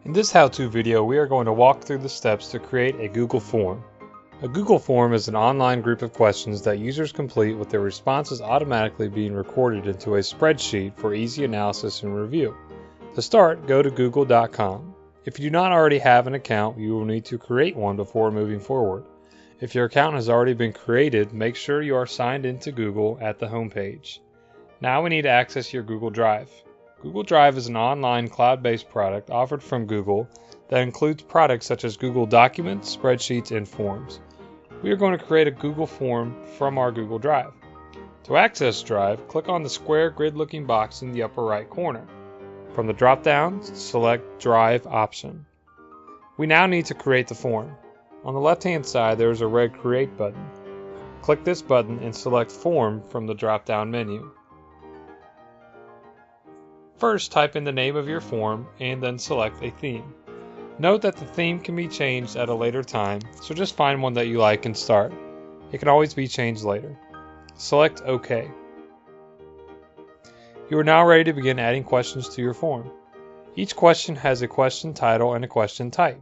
In this how-to video, we are going to walk through the steps to create a Google form. A Google form is an online group of questions that users complete with their responses automatically being recorded into a spreadsheet for easy analysis and review. To start, go to google.com. If you do not already have an account, you will need to create one before moving forward. If your account has already been created, make sure you are signed into Google at the home page. Now we need to access your Google Drive. Google Drive is an online cloud-based product offered from Google that includes products such as Google Documents, Spreadsheets, and Forms. We are going to create a Google form from our Google Drive. To access Drive, click on the square grid-looking box in the upper right corner. From the drop-down, select Drive option. We now need to create the form. On the left-hand side, there is a red Create button. Click this button and select Form from the drop-down menu. First, type in the name of your form and then select a theme. Note that the theme can be changed at a later time, so just find one that you like and start. It can always be changed later. Select OK. You are now ready to begin adding questions to your form. Each question has a question title and a question type.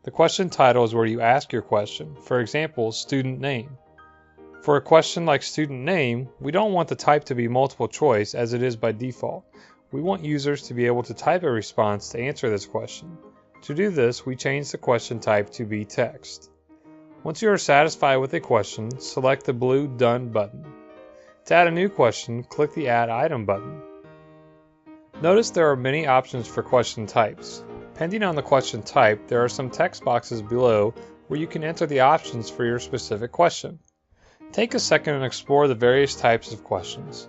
The question title is where you ask your question, for example, student name. For a question like student name, we don't want the type to be multiple choice as it is by default. We want users to be able to type a response to answer this question. To do this, we change the question type to be text. Once you are satisfied with a question, select the blue Done button. To add a new question, click the Add Item button. Notice there are many options for question types. Depending on the question type, there are some text boxes below where you can enter the options for your specific question. Take a second and explore the various types of questions.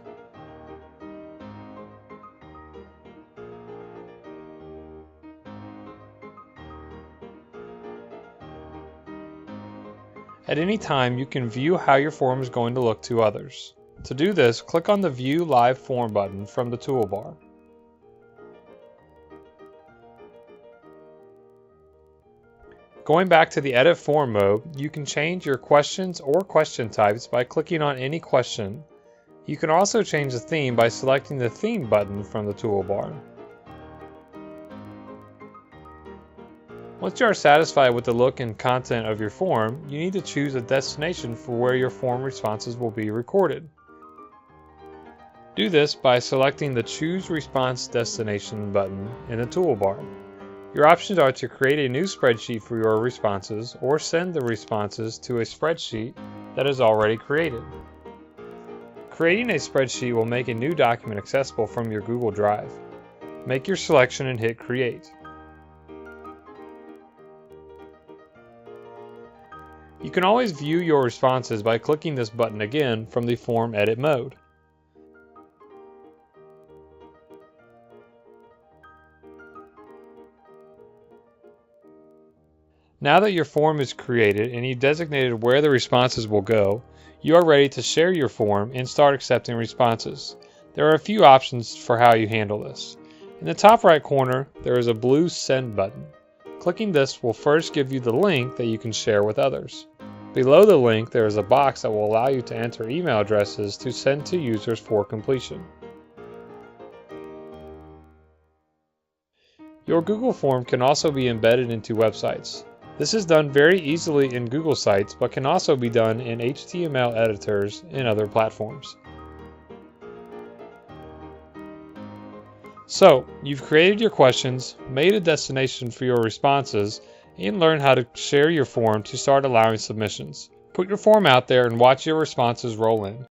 At any time, you can view how your form is going to look to others. To do this, click on the View Live Form button from the toolbar. Going back to the Edit Form mode, you can change your questions or question types by clicking on any question. You can also change the theme by selecting the Theme button from the toolbar. Once you are satisfied with the look and content of your form, you need to choose a destination for where your form responses will be recorded. Do this by selecting the Choose Response Destination button in the toolbar. Your options are to create a new spreadsheet for your responses or send the responses to a spreadsheet that is already created. Creating a spreadsheet will make a new document accessible from your Google Drive. Make your selection and hit Create. You can always view your responses by clicking this button again from the Form Edit mode. Now that your form is created and you've designated where the responses will go, you are ready to share your form and start accepting responses. There are a few options for how you handle this. In the top right corner, there is a blue Send button. Clicking this will first give you the link that you can share with others. Below the link, there is a box that will allow you to enter email addresses to send to users for completion. Your Google form can also be embedded into websites. This is done very easily in Google Sites, but can also be done in HTML editors and other platforms. So, you've created your questions, made a destination for your responses, and learned how to share your form to start allowing submissions. Put your form out there and watch your responses roll in.